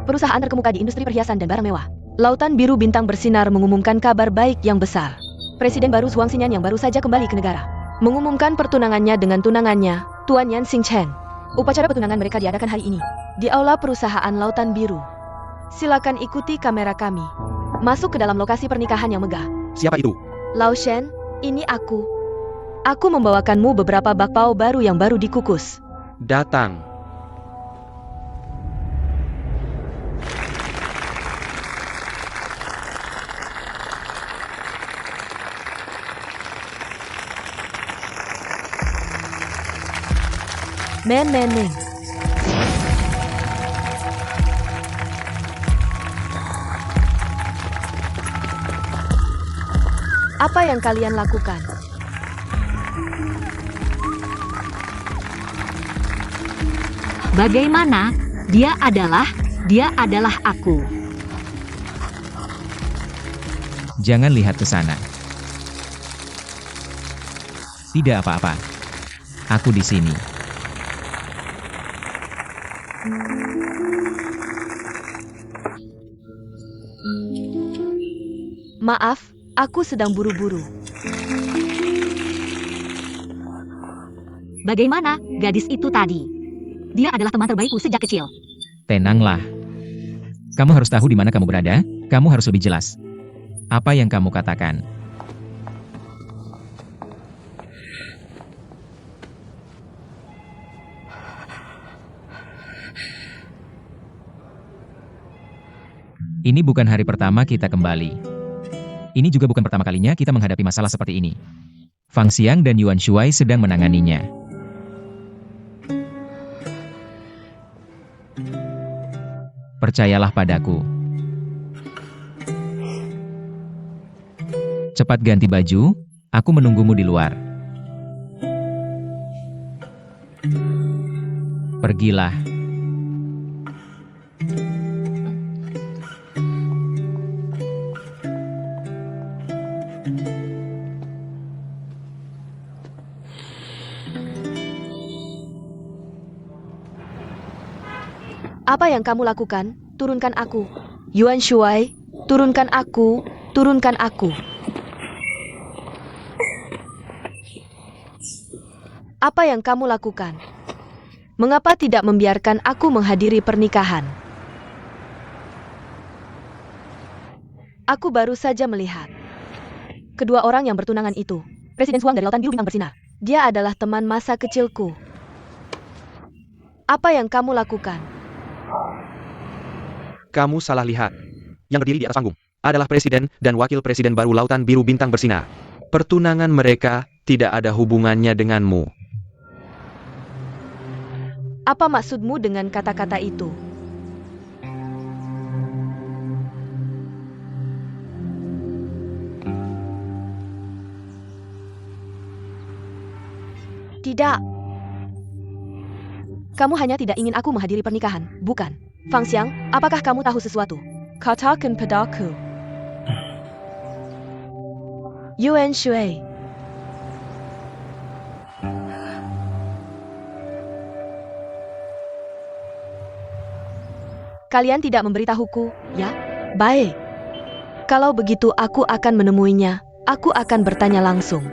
perusahaan terkemuka di industri perhiasan dan barang mewah. Lautan Biru Bintang Bersinar mengumumkan kabar baik yang besar. Presiden baru Zhuang Xinyan yang baru saja kembali ke negara mengumumkan pertunangannya dengan tunangannya, Tuan Yan Xingchen. Upacara pertunangan mereka diadakan hari ini di aula perusahaan Lautan Biru. Silakan ikuti kamera kami masuk ke dalam lokasi pernikahan yang megah. Siapa itu? Lao Shen, ini aku. Aku membawakanmu beberapa bakpao baru yang baru dikukus. Datang. Men. Apa yang kalian lakukan? Bagaimana? Dia adalah aku. Jangan lihat ke sana. Tidak apa-apa. Aku di sini. Maaf, aku sedang buru-buru. Bagaimana gadis itu tadi? Dia adalah teman terbaikku sejak kecil. Tenanglah. Kamu harus tahu di mana kamu berada. Kamu harus lebih jelas. Apa yang kamu katakan? Ini bukan hari pertama kita kembali. Ini juga bukan pertama kalinya kita menghadapi masalah seperti ini. Fang Xiang dan Yuan Shuai sedang menanganinya. Percayalah padaku. Cepat ganti baju, aku menunggumu di luar. Pergilah. Apa yang kamu lakukan? Turunkan aku. Yuan Shuai, turunkan aku, turunkan aku. Apa yang kamu lakukan? Mengapa tidak membiarkan aku menghadiri pernikahan? Aku baru saja melihat kedua orang yang bertunangan itu. Presiden Zhuang dari Lautan Biru Bintang Bersinar. Dia adalah teman masa kecilku. Apa yang kamu lakukan? Kamu salah lihat. Yang berdiri di atas panggung adalah presiden dan wakil presiden baru Lautan Biru Bintang Bersinar. Pertunangan mereka tidak ada hubungannya denganmu. Apa maksudmu dengan kata-kata itu? Tidak. Kamu hanya tidak ingin aku menghadiri pernikahan, bukan? Fang Xiang, apakah kamu tahu sesuatu? Katakan padaku. Yuan Shuai. Kalian tidak memberitahuku, ya? Baik. Kalau begitu aku akan menemuinya. Aku akan bertanya langsung.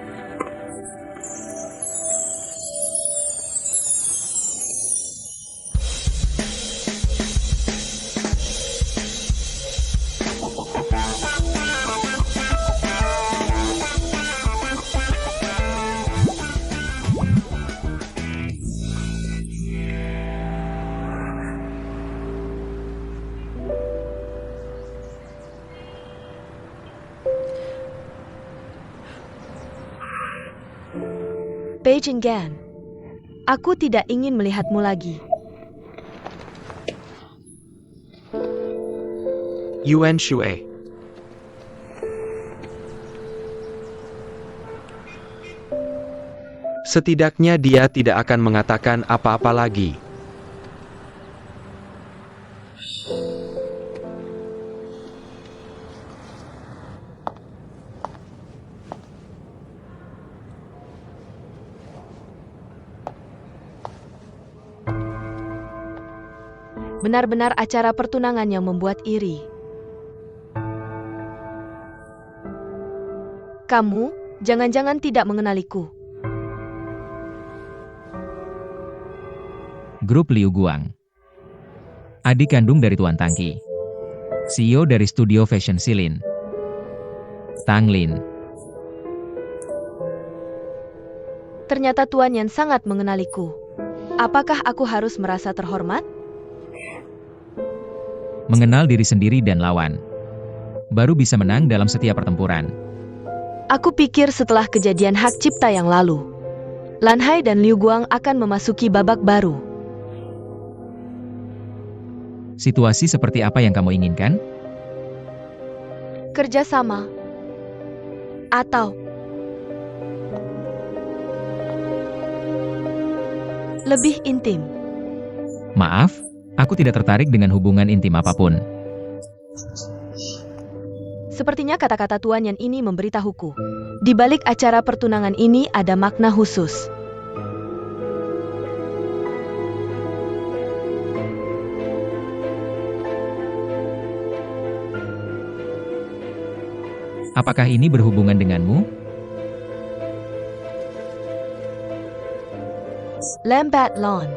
Beijing Gan, aku tidak ingin melihatmu lagi. Yuan Shuai. Setidaknya dia tidak akan mengatakan apa-apa lagi. Benar-benar acara pertunangan yang membuat iri. Kamu, jangan-jangan tidak mengenaliku. Grup Liu Guang. Adik kandung dari Tuan Tangki. CEO dari studio fashion Silin. Tang Lin. Ternyata Tuan Yan sangat mengenaliku. Apakah aku harus merasa terhormat? Mengenal diri sendiri dan lawan. Baru bisa menang dalam setiap pertempuran. Aku pikir setelah kejadian hak cipta yang lalu, Lan Hai dan Liu Guang akan memasuki babak baru. Situasi seperti apa yang kamu inginkan? Kerjasama. Atau lebih intim. Maaf, aku tidak tertarik dengan hubungan intim apapun. Sepertinya kata-kata Tuan Yan ini memberitahuku. Di balik acara pertunangan ini ada makna khusus. Apakah ini berhubungan denganmu? Lambat laun.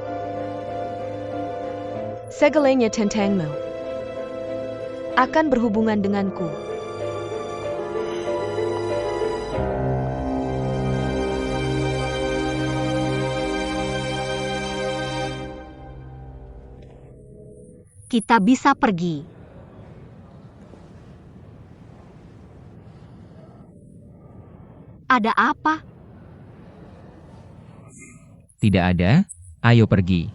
Segalanya tentangmu. Akan berhubungan denganku. Kita bisa pergi. Ada apa? Tidak ada, ayo pergi.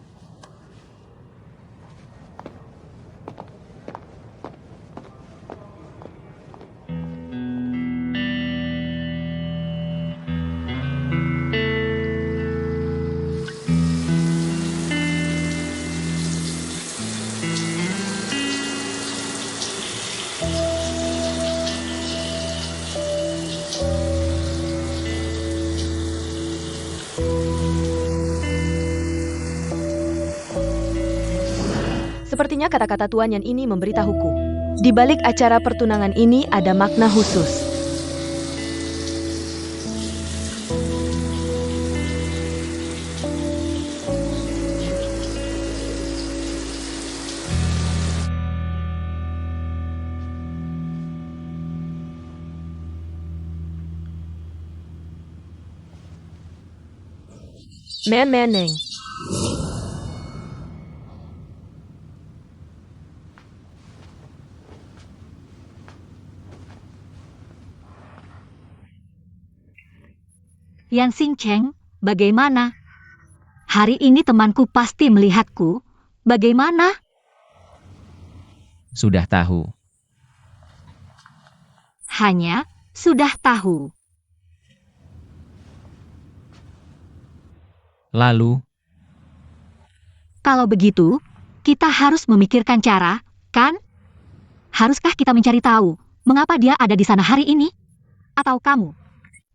Sepertinya kata-kata Tuan Yan ini memberitahuku. Di balik acara pertunangan ini ada makna khusus. Man-manning. Yan Xingcheng, bagaimana? Hari ini temanku pasti melihatku. Bagaimana? Sudah tahu. Hanya sudah tahu. Lalu, Kalau begitu, kita harus memikirkan cara, kan? Haruskah kita mencari tahu mengapa dia ada di sana hari ini? Atau kamu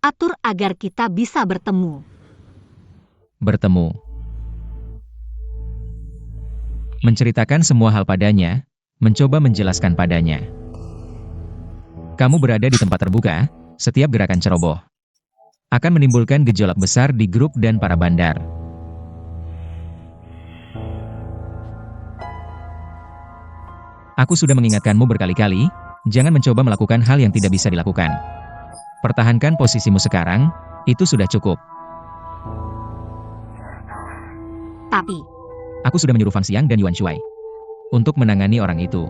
atur agar kita bisa bertemu? bertemu. Menceritakan semua hal padanya, mencoba menjelaskan padanya. Kamu berada di tempat terbuka, setiap gerakan ceroboh akan menimbulkan gejolak besar di grup dan para bandar. Aku sudah mengingatkanmu berkali-kali, jangan mencoba melakukan hal yang tidak bisa dilakukan. Pertahankan posisimu sekarang, itu sudah cukup. Tapi, Aku sudah menyuruh Fang Xiang dan Yuan Shuai untuk menangani orang itu.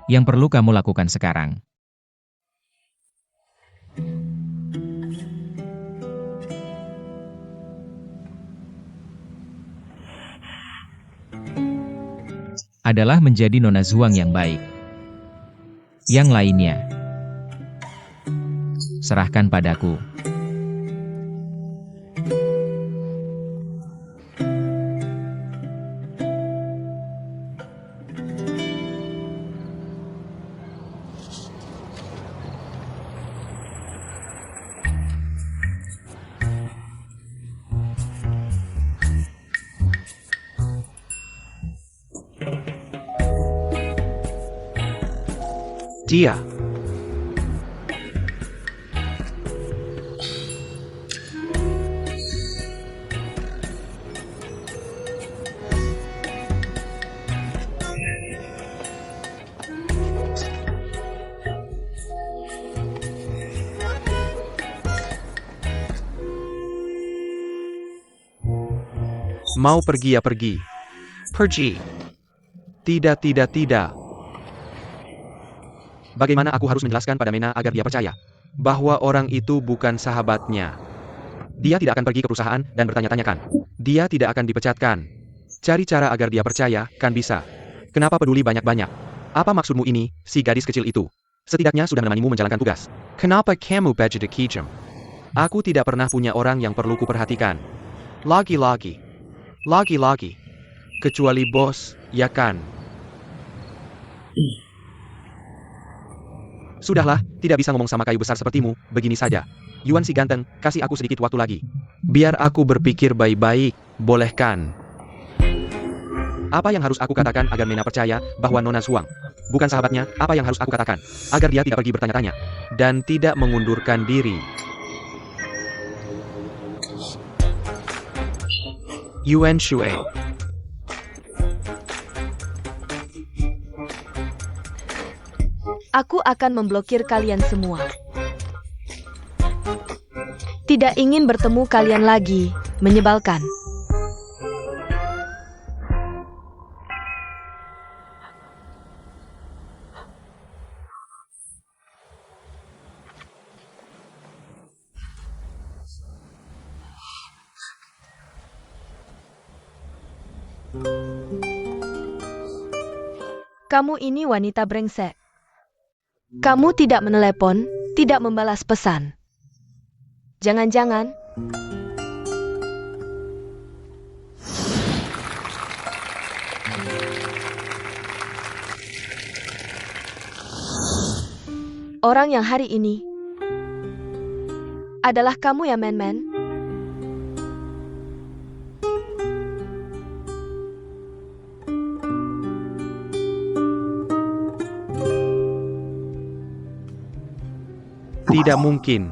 Yang perlu kamu lakukan sekarang. Adalah menjadi Nona Zhuang yang baik. Yang lainnya, serahkan padaku. Dia. Mau pergi ya pergi. Pergi. Tidak, tidak, tidak. Bagaimana aku harus menjelaskan pada Mena agar dia percaya bahwa orang itu bukan sahabatnya? Dia tidak akan pergi ke perusahaan dan bertanya-tanyakan. Dia tidak akan dipecatkan. Cari cara agar dia percaya, kan bisa. Kenapa peduli banyak-banyak? Apa maksudmu ini, si gadis kecil itu? Setidaknya sudah menemanimu menjalankan tugas. Kenapa kamu begitu kejam? Aku tidak pernah punya orang yang perlu kuperhatikan. Lagi-lagi. Lagi-lagi. Kecuali bos, ya kan? Sudahlah, tidak bisa ngomong sama kayu besar sepertimu, begini saja. Yuan si ganteng, kasih aku sedikit waktu lagi. Biar aku berpikir baik-baik, boleh kan? Apa yang harus aku katakan agar Mena percaya bahwa Nona Zhuang bukan sahabatnya? Apa yang harus aku katakan? Agar dia tidak pergi bertanya-tanya dan tidak mengundurkan diri. Yuan Shui. Aku akan memblokir kalian semua. Tidak ingin bertemu kalian lagi, menyebalkan. Kamu ini wanita brengsek. Kamu tidak menelepon, tidak membalas pesan. Jangan-jangan orang yang hari ini adalah kamu ya, Men-Men? Tidak mungkin.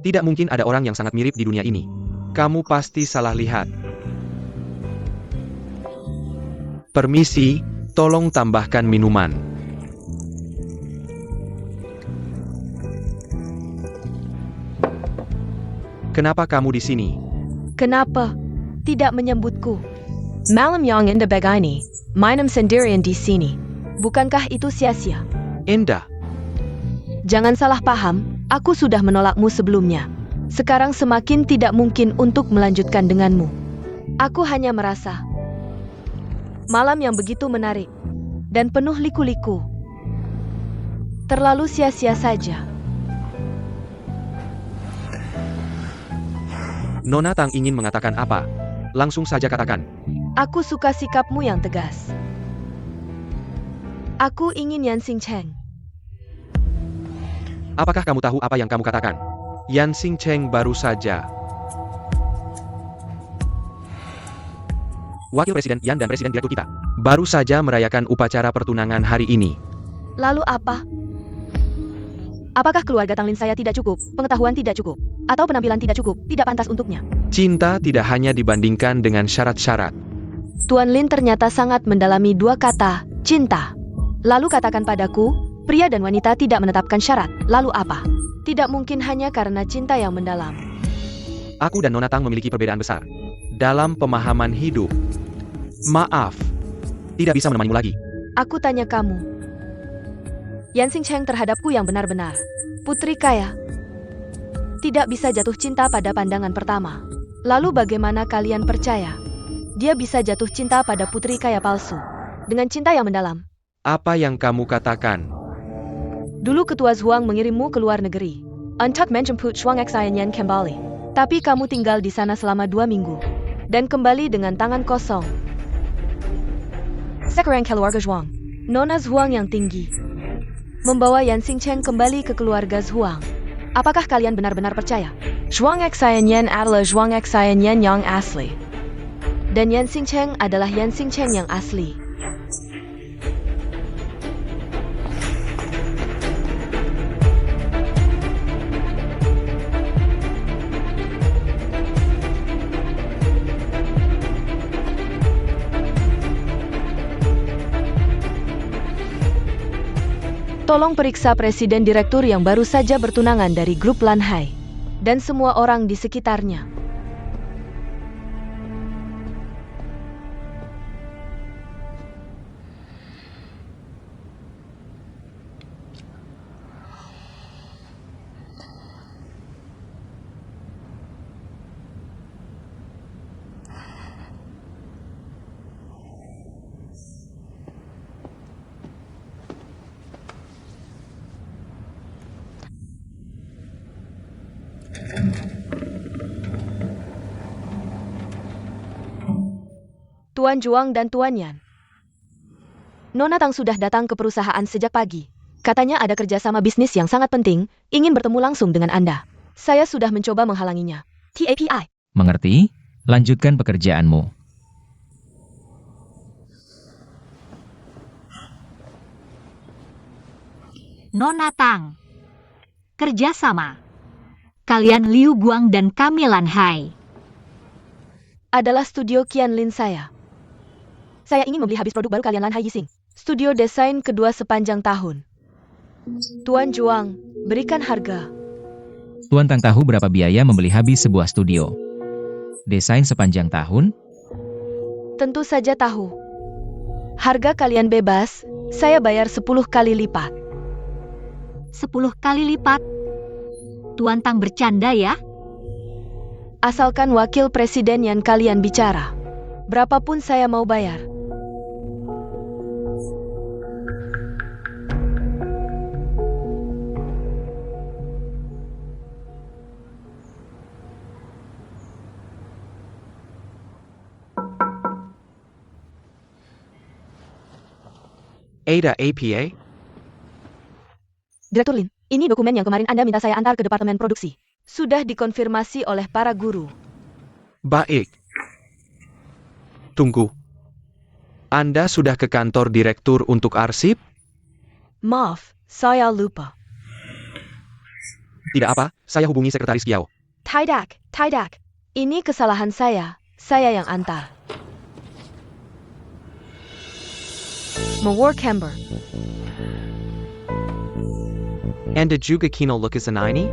Tidak mungkin ada orang yang sangat mirip di dunia ini. Kamu pasti salah lihat. Permisi, tolong tambahkan minuman. Kenapa kamu di sini? Kenapa tidak menyambutku? Malam yang indah begini, mainem sendirian di sini. Bukankah itu sia-sia? Indah. Jangan salah paham, aku sudah menolakmu sebelumnya. Sekarang semakin tidak mungkin untuk melanjutkan denganmu. Aku hanya merasa malam yang begitu menarik dan penuh liku-liku terlalu sia-sia saja. Nona Tang ingin mengatakan apa? Langsung saja katakan. Aku suka sikapmu yang tegas. Aku ingin Yan Xingcheng. Apakah kamu tahu apa yang kamu katakan? Yan Xingcheng baru saja. Wakil Presiden Yan dan Presiden Direktur kita baru saja merayakan upacara pertunangan hari ini. Lalu apa? Apakah keluarga Tanglin saya tidak cukup, pengetahuan tidak cukup, atau penampilan tidak cukup, tidak pantas untuknya? Cinta tidak hanya dibandingkan dengan syarat-syarat. Tuan Lin ternyata sangat mendalami dua kata, cinta. Lalu katakan padaku, pria dan wanita tidak menetapkan syarat, lalu apa? Tidak mungkin hanya karena cinta yang mendalam. Aku dan Nona Tang memiliki perbedaan besar dalam pemahaman hidup. Maaf, tidak bisa menemanimu lagi. Aku tanya kamu, Yan Xingcheng terhadapku yang benar-benar putri kaya tidak bisa jatuh cinta pada pandangan pertama. Lalu bagaimana kalian percaya dia bisa jatuh cinta pada putri kaya palsu dengan cinta yang mendalam? Apa yang kamu katakan? Dulu ketua Zhuang mengirimmu ke luar negeri untuk menjemput Zhuang Xianyan kembali. Tapi kamu tinggal di sana selama 2 minggu dan kembali dengan tangan kosong. Sekarang keluarga Zhuang, Nona Zhuang yang tinggi, membawa Yan Xingcheng kembali ke keluarga Zhuang. Apakah kalian benar-benar percaya? Zhuang Xianyan adalah Zhuang Xianyan yang asli. Dan Yan Xingcheng adalah Yan Xingcheng yang asli. Tolong periksa presiden direktur yang baru saja bertunangan dari grup Lanhai. Dan semua orang di sekitarnya. Tuan Juang dan Tuan Yan. Nona Tang sudah datang ke perusahaan sejak pagi. Katanya ada kerjasama bisnis yang sangat penting, ingin bertemu langsung dengan Anda. Saya sudah mencoba menghalanginya. TAPI. Mengerti? Lanjutkan pekerjaanmu. Nona Tang. Kerjasama. Kalian Liu Guang dan kami Lanhai. Adalah studio Qianlin saya. Saya ingin membeli habis produk baru kalian Lanhai Yixing. Studio desain kedua sepanjang tahun. Tuan Juang, berikan harga. Tuan Tang tahu berapa biaya membeli habis sebuah studio. Desain sepanjang tahun? Tentu saja tahu. Harga kalian bebas, saya bayar 10 kali lipat. 10 kali lipat. Tuan Tang bercanda ya? Asalkan wakil presiden yang kalian bicara. Berapapun saya mau bayar. Ada APA? Direktur Lin, ini dokumen yang kemarin Anda minta saya antar ke departemen produksi. Sudah dikonfirmasi oleh para guru. Baik. Tunggu. Anda sudah ke kantor direktur untuk arsip? Maaf, saya lupa. Tidak apa, saya hubungi sekretaris Giao. Tidak. Ini kesalahan saya yang antar. Mework Hamber. Anda juga Kino lukisan ini?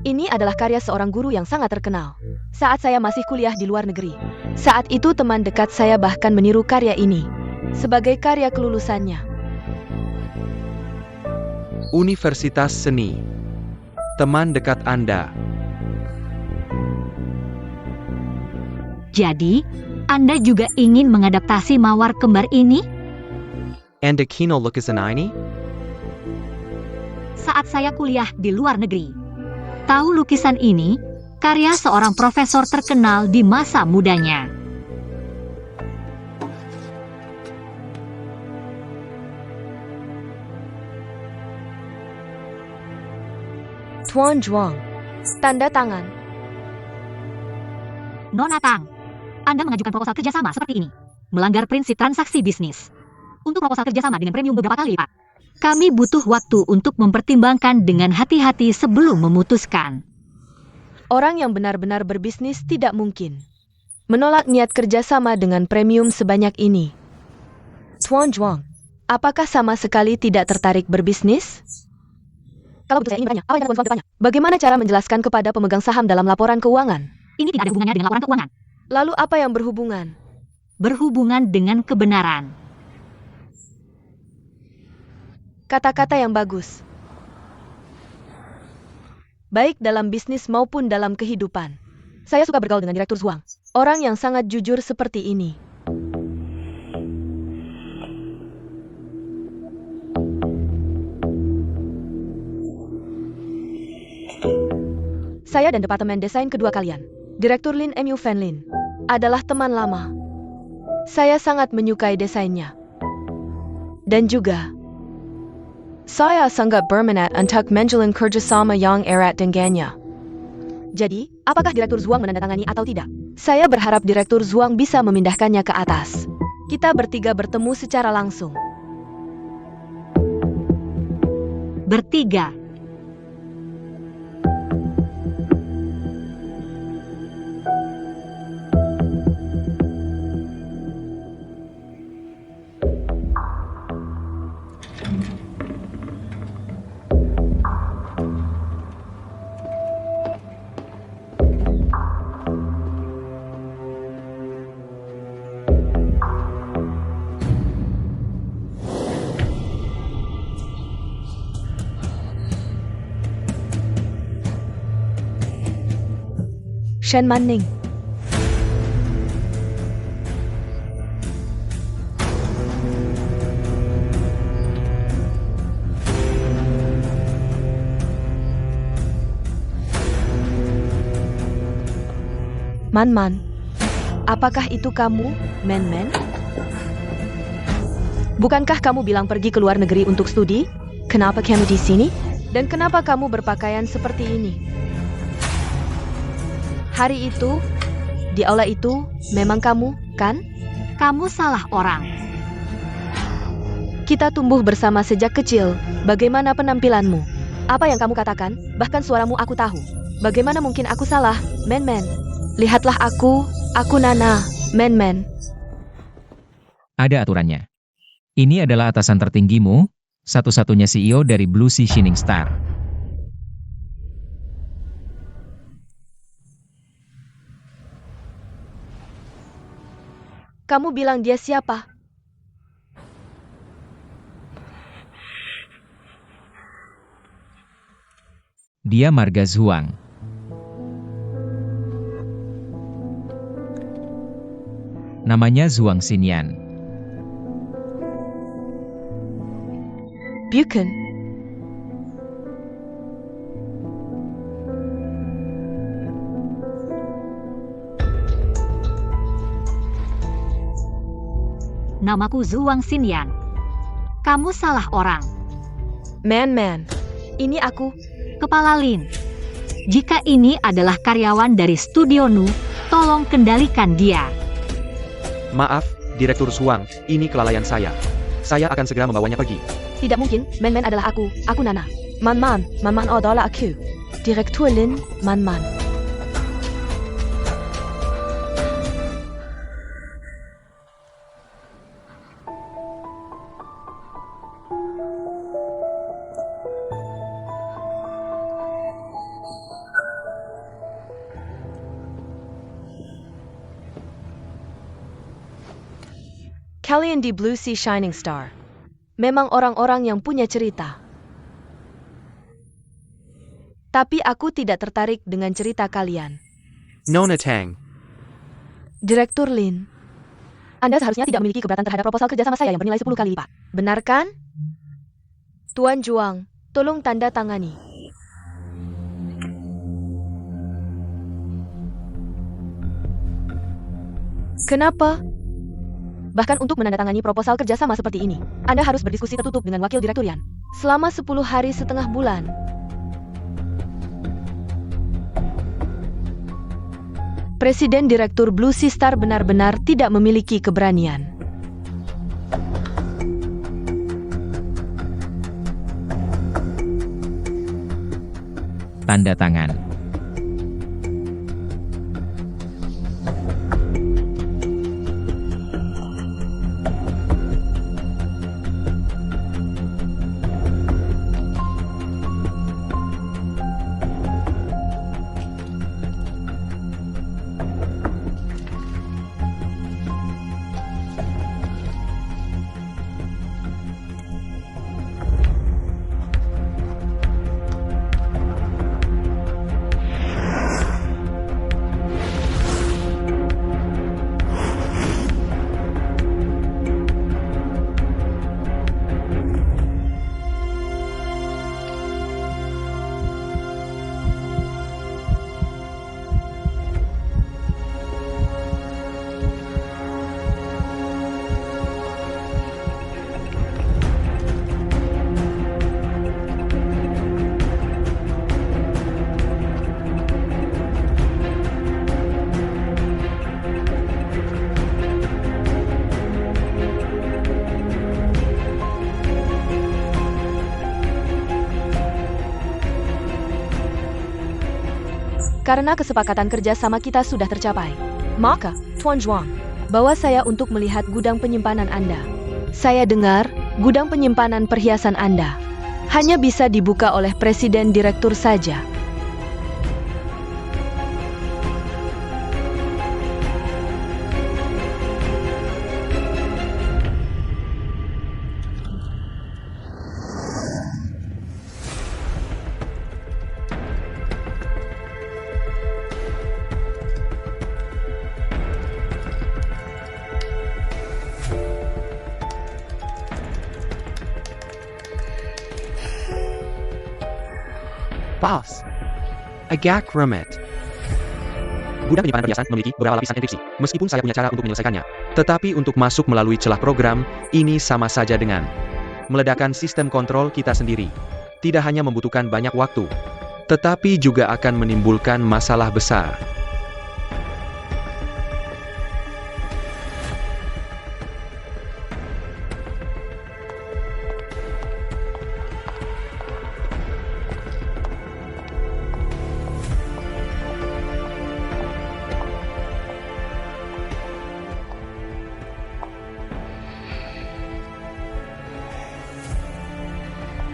Ini adalah karya seorang guru yang sangat terkenal. Saat saya masih kuliah di luar negeri. Saat itu teman dekat saya bahkan meniru karya ini sebagai karya kelulusannya. Universitas Seni. Teman dekat Anda. Jadi, Anda juga ingin mengadaptasi mawar kembar ini? Anda Kino lukisan ini? Saat saya kuliah di luar negeri. Tahu lukisan ini? Karya seorang profesor terkenal di masa mudanya. Tuan Juang. Tanda tangan. Nona Tang, Anda mengajukan proposal kerjasama seperti ini. Melanggar prinsip transaksi bisnis. Untuk proposal kerjasama dengan premium beberapa kali lipat. Kami butuh waktu untuk mempertimbangkan dengan hati-hati sebelum memutuskan. Orang yang benar-benar berbisnis tidak mungkin menolak niat kerjasama dengan premium sebanyak ini. Tuan Juang, apakah sama sekali tidak tertarik berbisnis? Kalau begitu saya ingin bertanya, apa yang Tuan Juang bertanya? Bagaimana cara menjelaskan kepada pemegang saham dalam laporan keuangan? Ini tidak ada hubungannya dengan laporan keuangan. Lalu apa yang berhubungan? Berhubungan dengan kebenaran. Kata-kata yang bagus. Baik dalam bisnis maupun dalam kehidupan. Saya suka bergaul dengan Direktur Zhuang. Orang yang sangat jujur seperti ini. Saya dan Departemen Desain kedua kalian, Direktur Lin Mu Fanlin, adalah teman lama. Saya sangat menyukai desainnya. Dan juga, saya sangat berminat untuk menjalin kerjasama yang erat dengannya. Jadi, apakah Direktur Zhuang menandatangani atau tidak? Saya berharap Direktur Zhuang bisa memindahkannya ke atas. Kita bertiga bertemu secara langsung. Bertiga. Shen Manning. Man, apakah itu kamu, Man? Bukankah kamu bilang pergi ke luar negeri untuk studi? Kenapa kamu di sini? Dan kenapa kamu berpakaian seperti ini? Hari itu, di aula itu, memang kamu, kan? Kamu salah orang. Kita tumbuh bersama sejak kecil. Bagaimana penampilanmu? Apa yang kamu katakan? Bahkan suaramu aku tahu. Bagaimana mungkin aku salah, Man? Lihatlah aku Nana, Man. Ada aturannya. Ini adalah atasan tertinggimu, satu-satunya CEO dari Blue Sea Shining Star. Kamu bilang dia siapa? Dia marga Zhuang. Namanya Zhuang Xinyan. Bukan. Namaku Zhuang Xinyan. Kamu salah orang. Man. Ini aku. Kepala Lin. Jika ini adalah karyawan dari Studio Nu, tolong kendalikan dia. Maaf, Direktur Zhuang, ini kelalaian saya. Saya akan segera membawanya pergi. Tidak mungkin, Man adalah aku Nana. Man adalah aku. Direktur Lin, Man. Kalian di Blue Sea Shining Star memang orang-orang yang punya cerita. Tapi aku tidak tertarik dengan cerita kalian. Nona Tang, Direktur Lin, Anda seharusnya tidak memiliki keberatan terhadap proposal kerjasama saya yang bernilai 10 kali lipat. Benar kan? Tuan Juang, tolong tanda tangani. Kenapa? Bahkan untuk menandatangani proposal kerjasama seperti ini, Anda harus berdiskusi tertutup dengan wakil direkturian selama 10 hari setengah bulan. Presiden Direktur Blue Sea Star benar-benar tidak memiliki keberanian. Tanda tangan. Karena kesepakatan kerja sama kita sudah tercapai, maka, Tuan Zhuang, bawa saya untuk melihat gudang penyimpanan Anda. Saya dengar, gudang penyimpanan perhiasan Anda hanya bisa dibuka oleh Presiden Direktur saja. Boss. Agak rumit. Gudang penyimpanan perhiasan memiliki beberapa lapisan enkripsi, meskipun saya punya cara untuk menyelesaikannya. Tetapi untuk masuk melalui celah program, ini sama saja dengan meledakkan sistem kontrol kita sendiri. Tidak hanya membutuhkan banyak waktu, tetapi juga akan menimbulkan masalah besar.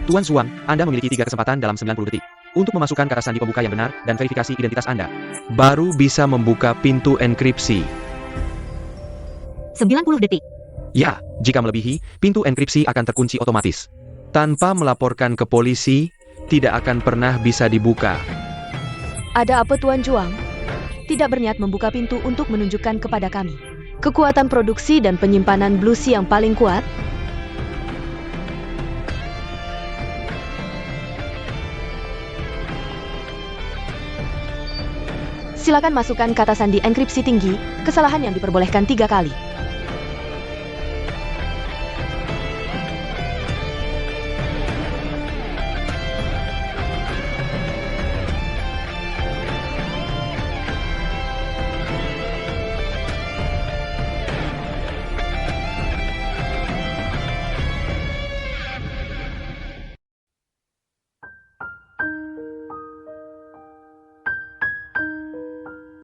Tuan Zhuang, Anda memiliki 3 kesempatan dalam 90 detik untuk memasukkan kata sandi pembuka yang benar dan verifikasi identitas Anda. Baru bisa membuka pintu enkripsi. 90 detik. Ya, jika melebihi, pintu enkripsi akan terkunci otomatis. Tanpa melaporkan ke polisi, tidak akan pernah bisa dibuka. Ada apa Tuan Zhuang? Tidak berniat membuka pintu untuk menunjukkan kepada kami kekuatan produksi dan penyimpanan Blue Sea yang paling kuat? Silakan masukkan kata sandi enkripsi tinggi, kesalahan yang diperbolehkan 3 kali.